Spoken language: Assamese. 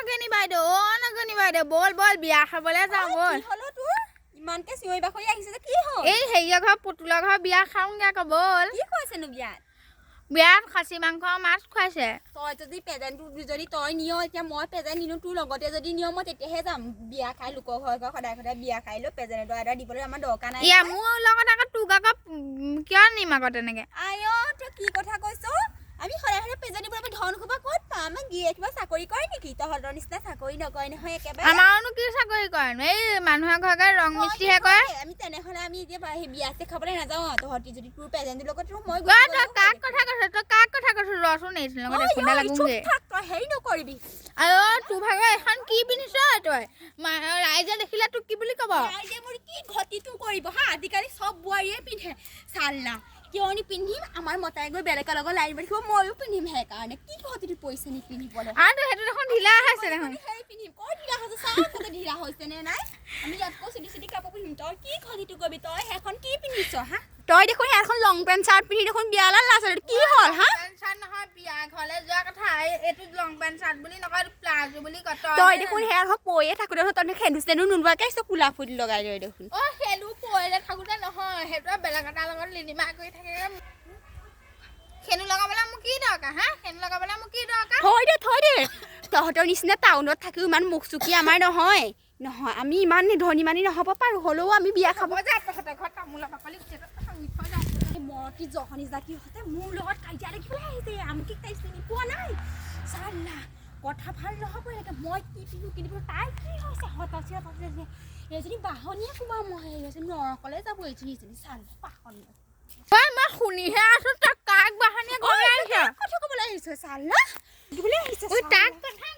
নগনি বাইদেউ বল বিয়া খাবলৈ যাওঁ বল ইমানকে চিঞৰি বাখৰি আহিছে যে কি হ'ল এই হেৰিয়া ঘৰ পুতুলা ঘৰ বিয়া খাওঁগে আকৌ বল কি কৈছেনো বিয়াত খাচী মাংস মাছ খুৱাইছে তই যদি প্ৰেজেণ্টটো যদি তই নিয় এতিয়া মই প্ৰেজেণ্ট নিনো তোৰ লগতে যদি নিয় মই তেতিয়াহে যাম বিয়া খাই লোকৰ ঘৰ সদায় বিয়া খাই লৈ প্ৰেজেণ্ট এটা দিবলৈ আমাৰ দৰকাৰ নাই মোৰ লগত আকৌ তোক আকৌ কিয় নিম আকৌ তেনেকে আই তই কি কথা কৈছ আমি সদায় প্ৰেজেণ্ট দিবলৈ ধন খোপা ক'ত পাম আমাৰ গিয়ে কিবা চাকৰি কৰে নেকি তহঁতৰ নিচিনা চাকৰি নকৰে নহয় একেবাৰে আমাৰনো কি চাকৰি কৰে এই মানুহৰ ঘৰকে ৰং মিস্ত্ৰীহে কৰে আমি তেনেহ'লে আমি এতিয়া বিয়া আছে খাবলৈ নাযাওঁ তহঁতি যদি তোৰ প্ৰেজেণ্টৰ লগত মই তই কাক কথা কৈছ ৰচোন এইটো লগত খুন্দা লাগোগে তই হেৰি নকৰিবি তোৰ ভাগৰ এখন কি পিন্ধিছ তই ৰাইজে দেখিলে তোক কি বুলি ক'ব ৰাইজে মোৰ কি ঘটিটো কৰিব হা আজিকালি চব বোৱাৰীয়ে পিন্ধে চাল্লা কিয়নি পিন্ধিম আমাৰ মতাই গৈ বেলেগৰ লগত লাইন পাতিব ময়ো পিন্ধিম সেইকাৰণে কি ঘটিটো পইচা নিপিন্ধিবলৈ আৰু সেইটো দেখোন ঢিলা হৈছে দেখোন সেই পিন্ধিম ক'ত ঢিলা হৈছে চা ক'ত ঢিলা হৈছে নে নাই আমি ইয়াতকৈ চিটি কাপোৰ পিন্ধিম তই কি ঘটিটো কৰিবি তই সেইখন কি পিন্ধিছ হা তই দেখোন এখন লং পেণ্ট চাৰ্ট পিন্ধি দেখোন বিয়ালৈ লাজ কি হ'ল হা চাৰ্ট নহয় বিয়া ঘৰলৈ যোৱা কথা এইটো লং পেণ্ট চাৰ্ট বুলি নকয় প্লাজো বুলি কয় তই দেখোন সেয়া পৈয়ে থাকোঁতে তই সেন্দু চেন্দু নোলোৱাকৈ কুলা ফুট লগাই লৈ দেখোন সেইটো পৈলে থাকোঁতে নহয় সেইটো বেলেগ এটাৰ লগত লিলিমা কৰি থাকে সেনু লগাবলৈ মোৰ কি দৰকাৰ হা সেনু লগাবলৈ মোৰ কি দৰকাৰ থৈ দে তহঁতৰ নিচিনা টাউনত থাকিও ইমান মুখ চুকি আমাৰ নহয় আমি ইমান ধনী মানি নহ'ব পাৰোঁ হ'লেও আমি বিয়া খাব যায় তহঁতৰ ঘৰত তামোলৰ বাকলি মৰতি জহনী জাতিহঁতে মোৰ লগত কাজিয়া লাগিবলৈ আহিছে আমুকি তাই চিনি পোৱা নাই চাল্লা কথা ভাল নহ'ব এনেকৈ মই কি পিন্ধো কিনিব তাই কি হৈছে হতাশে এইজনী বাহনীয়ে কোবা মই এইজনী নৰকলে যাব এইজনী চাল্লা বাহনী মই শুনিহে আছো তই কাক বাহনীয়ে কথা ক'বলৈ আহিছ চাল্লা দিবলৈ আহিছে তাক কথা